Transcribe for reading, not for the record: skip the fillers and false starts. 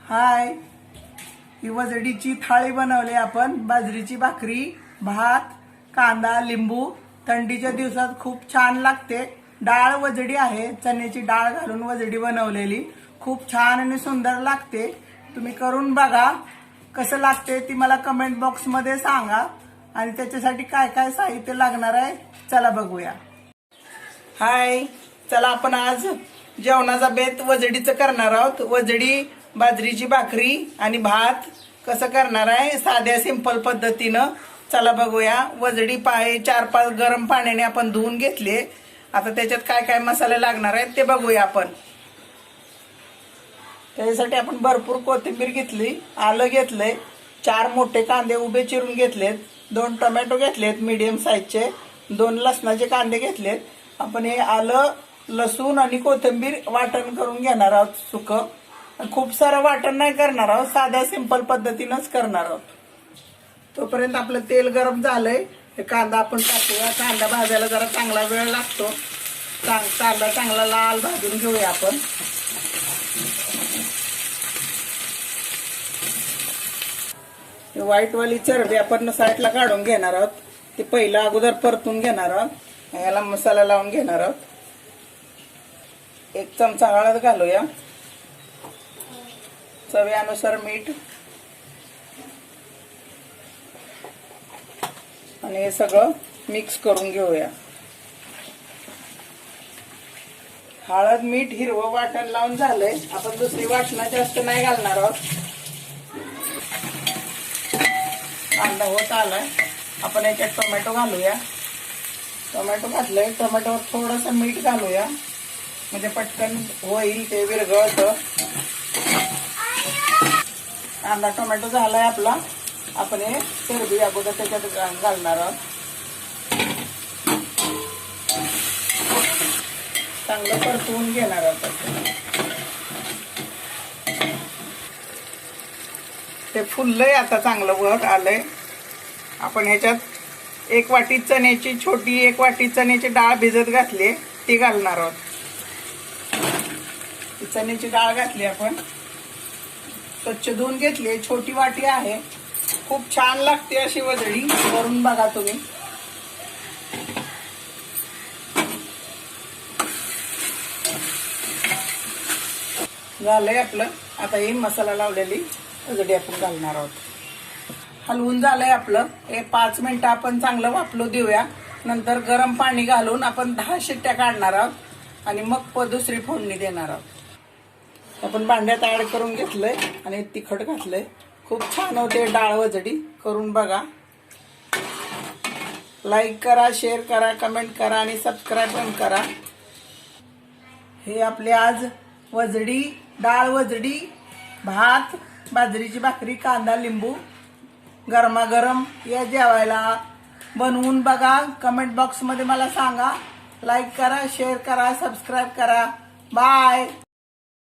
हाय, ही वजडीची थाळी बनवली आपण. बाजरीची भाकरी, भात, कांदा, लिंबू. थंडीच्या दिवसात खूप छान लागते. डाळ वजडी आहे, चण्याची डाळ घालून वजडी बनवलेली. खूप छान आणि सुंदर लागते. तुम्ही करून बघा. कसं लागते ती मला कमेंट बॉक्स मध्ये सांगा. आणि त्याच्यासाठी काय काय साहित्य लागणार आहे चला बघूया. हाय, चला आपण आज जेवणाचा बेत वजडीचं करणार आहोत. वजडी, बाजरीची भाकरी आणि भात कसं करणार आहे साध्या सिंपल पद्धतीनं. चला बघूया. वजडी 4-5 गरम पाण्याने आपण धुवून घेतले. आता त्याच्यात काय काय मसाले लागणार आहेत ते बघूया आपण. त्याच्यासाठी आपण भरपूर कोथिंबीर घेतली, आलं घेतलंय, 4 मोठे कांदे उभे चिरून घेतलेत, 2 टोमॅटो घेतलेत मीडियम साईजचे, 2 लसणाचे कांदे घेतलेत. आपण हे आलं, लसूण आणि कोथिंबीर वाटण करून घेणार आहोत. सुकं खूप सारं वाटण नाही करणार आहोत, साध्या सिंपल पद्धतीनंच करणार आहोत. तोपर्यंत आपलं तेल गरम झालंय. हे कांदा आपण टाकूया. कांदा भाजायला जरा चांगला वेळ लागतो. कांदा चांगला लाल भाजून घेऊया आपण. व्हाईटवाली चरबी आपण साईडला काढून घेणार आहोत. ते पहिलं अगोदर परतून घेणार आहोत. याला मसाला लावून घेणार आहोत. 1 चमचा हळद घालूया, चवीनुसार मीठ आणि हे सगळं मिक्स करून घेऊया. हळद, मीठ, हिरवं वाटण लावून झालंय. आपण दुसरी वाटणं जास्त नाही घालणार आहोत. कांदा होत आलाय. आपण याच्यात टोमॅटो घालूया. टोमॅटो घातलंय. टोमॅटोवर थोडंसं मीठ घालूया म्हणजे पटकन होईल, ते विरघळतं. कांदा टोमॅटो झालाय आपला. आपण हे चरबी अगोदर त्याच्यात घालणार आहोत. चांगलं परतवून घेणार आहोत. ते फुललंय आता, चांगलं वर आलंय. आपण ह्याच्यात 1 वाटी चण्याची, छोटी 1 वाटी चण्याची डाळ भिजत घातली, ती घालणार आहोत. चण्याची डाळ घातली आपण, स्वच्छ धुवून घेतली. छोटी वाटी आहे. खूप छान लागते अशी वजडी. करून बघा तुम्ही. झालंय आपलं. आता ही मसाला लावलेली वजडी आपण घालणार आहोत. हलवून झालंय आपलं. हे 5 मिनिटं आपण चांगलं वाफलू देऊया. नंतर गरम पाणी घालून आपण 10 शिट्ट्या काढणार आहोत आणि मग दुसरी फोडणी देणार आहोत. आपण भांड्यात ऍड करून घेतलंय आणि तिखट घातलंय. खूप छान होते डाळ वजडी. करून बघा. लाईक करा, शेअर करा, कमेंट करा आणि सबस्क्राईब पण करा. हे आपले आज वजडी, डाळ वजडी, भात, बाजरीची भाकरी, कांदा, लिंबू गरमागरम या जेवायला. बनवून बघा. कमेंट बॉक्स मध्ये मला सांगा. लाईक करा, शेअर करा, सबस्क्राईब करा. बाय.